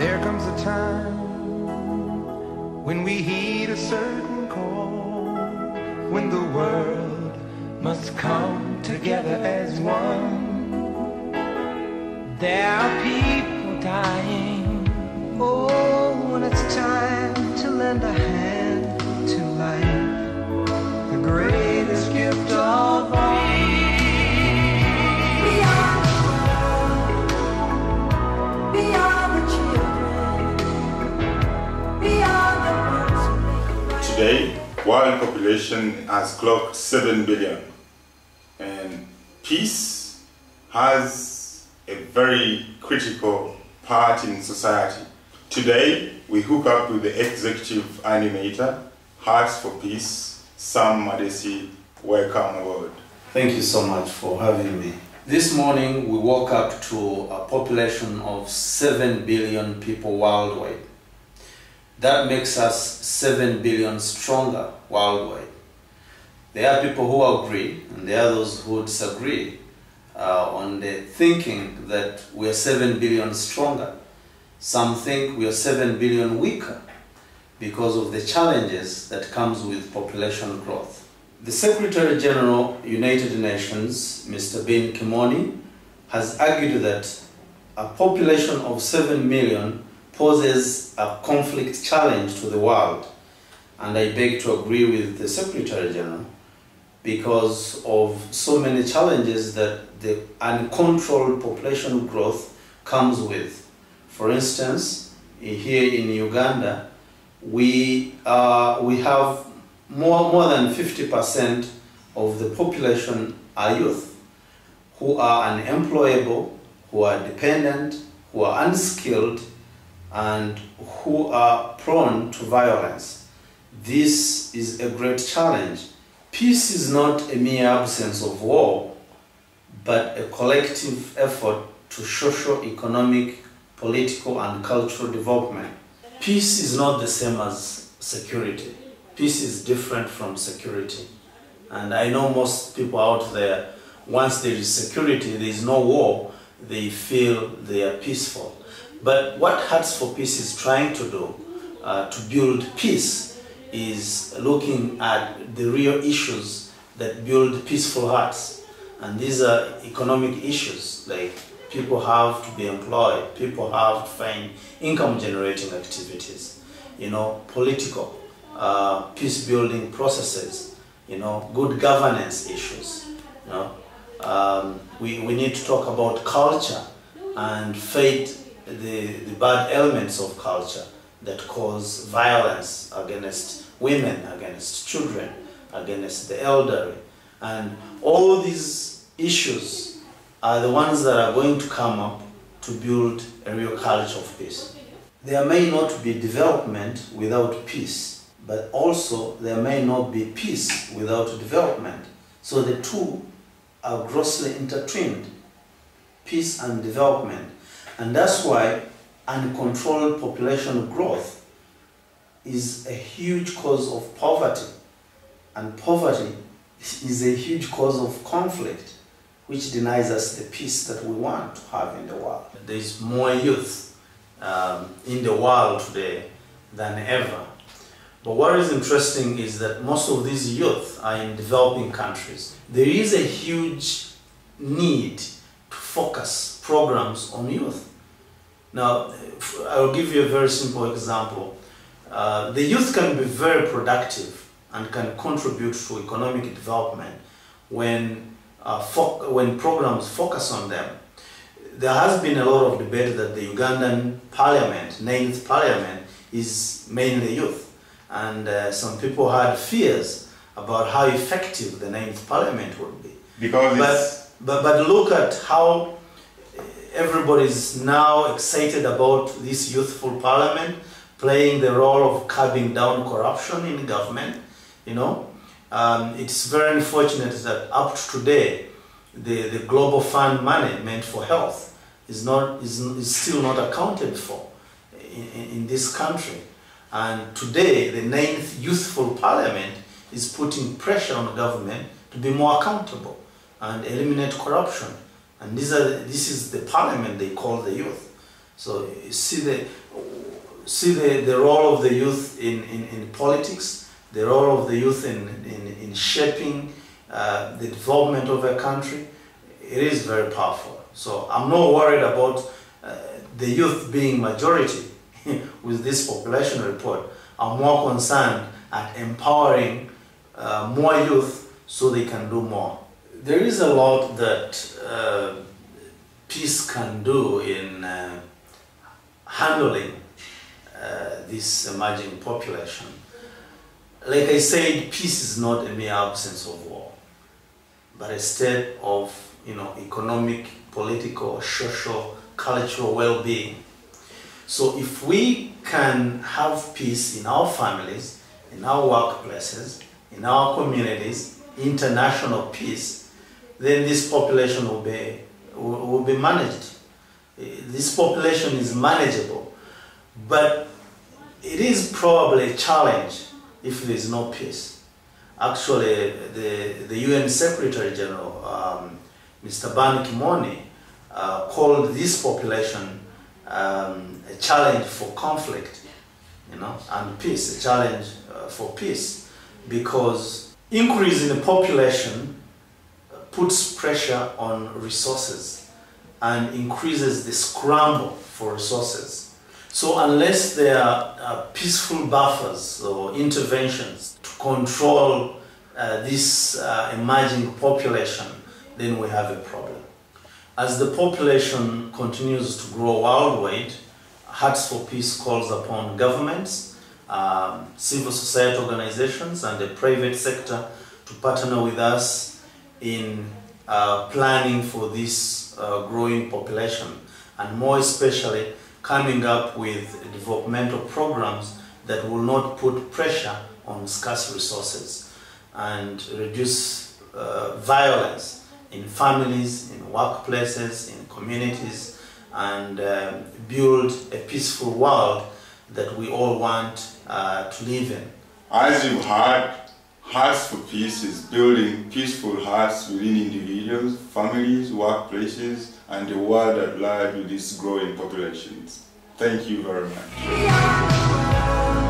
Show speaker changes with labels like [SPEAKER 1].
[SPEAKER 1] There comes a time when we heed a certain call, when the world must come together as one. There are people dying. Oh, when it's time to lend a hand to life, the greatest gift of all. We are the world. We are the children. We are the ones who make a right.
[SPEAKER 2] Today, world population has clocked 7 billion, and peace has a very critical part in society. Today, we hook up with the Executive Animator H4P, Sam Madesi. Welcome aboard.
[SPEAKER 3] Thank you so much for having me. This morning we woke up to a population of 7 billion people worldwide. That makes us 7 billion stronger worldwide. There are people who agree and there are those who disagree on the thinking that we are 7 billion stronger. Some think we are 7 billion weaker because of the challenges that comes with population growth. The Secretary General, United Nations, Mr. Ben Kimoni, has argued that a population of 7 million poses a conflict challenge to the world. And I beg to agree with the Secretary General because of so many challenges that the uncontrolled population growth comes with. For instance, here in Uganda, we have more than 50% of the population are youth who are unemployable, who are dependent, who are unskilled, and who are prone to violence. This is a great challenge. Peace is not a mere absence of war, but a collective effort to socio-economic, political and cultural development. Peace is not the same as security. Peace is different from security. And I know most people out there, once there is security, there is no war, they feel they are peaceful. But what H4P is trying to do, to build peace, is looking at the real issues that build peaceful hearts. And these are economic issues, like people have to be employed, people have to find income-generating activities, political, peace-building processes, good governance issues. We need to talk about culture and fight the bad elements of culture that cause violence against women, against children, against the elderly. And all these issues are the ones that are going to come up to build a real culture of peace. There may not be development without peace, but also there may not be peace without development. So the two are grossly intertwined, peace and development. And that's why uncontrolled population growth is a huge cause of poverty. And poverty is a huge cause of conflict, which denies us the peace that we want to have in the world. There is more youth in the world today than ever. But what is interesting is that most of these youth are in developing countries. There is a huge need to focus programs on youth. Now, I will give you a very simple example. The youth can be very productive and can contribute to economic development when programs focus on them. There has been a lot of debate that the Ugandan parliament, 9th parliament, is mainly youth. And some people had fears about how effective the 9th parliament would be. But look at how everybody is now excited about this youthful parliament playing the role of curbing down corruption in government. It's very unfortunate that up to today, the global fund money meant for health is still not accounted for in this country. And today, the 9th youthful parliament is putting pressure on the government to be more accountable and eliminate corruption. And this is the parliament they call the youth. So you see the role of the youth in politics, the role of the youth in shaping the development of a country. It is very powerful. So I'm not worried about the youth being majority with this population report. I'm more concerned at empowering more youth so they can do more. There is a lot that peace can do in handling this emerging population. Like I said, peace is not a mere absence of war, but a state of economic, political, social, cultural well-being. So if we can have peace in our families, in our workplaces, in our communities, international peace, then this population will be managed. This population is manageable, but it is probably a challenge if there is no peace. Actually, the UN Secretary General, Mr. Ban Ki-moon, called this population a challenge for conflict, and peace, a challenge for peace, because increase in the population puts pressure on resources and increases the scramble for resources. So unless there are peaceful buffers or interventions to control this emerging population, then we have a problem. As the population continues to grow worldwide, Hearts for Peace calls upon governments, civil society organizations, and the private sector to partner with us in planning for this growing population, and more especially coming up with developmental programs that will not put pressure on scarce resources and reduce violence in families, in workplaces, in communities, and build a peaceful world that we all want to live in.
[SPEAKER 2] As you've heard, Hearts for Peace is building peaceful hearts within individuals, families, workplaces, and the world at large with these growing populations. Thank you very much.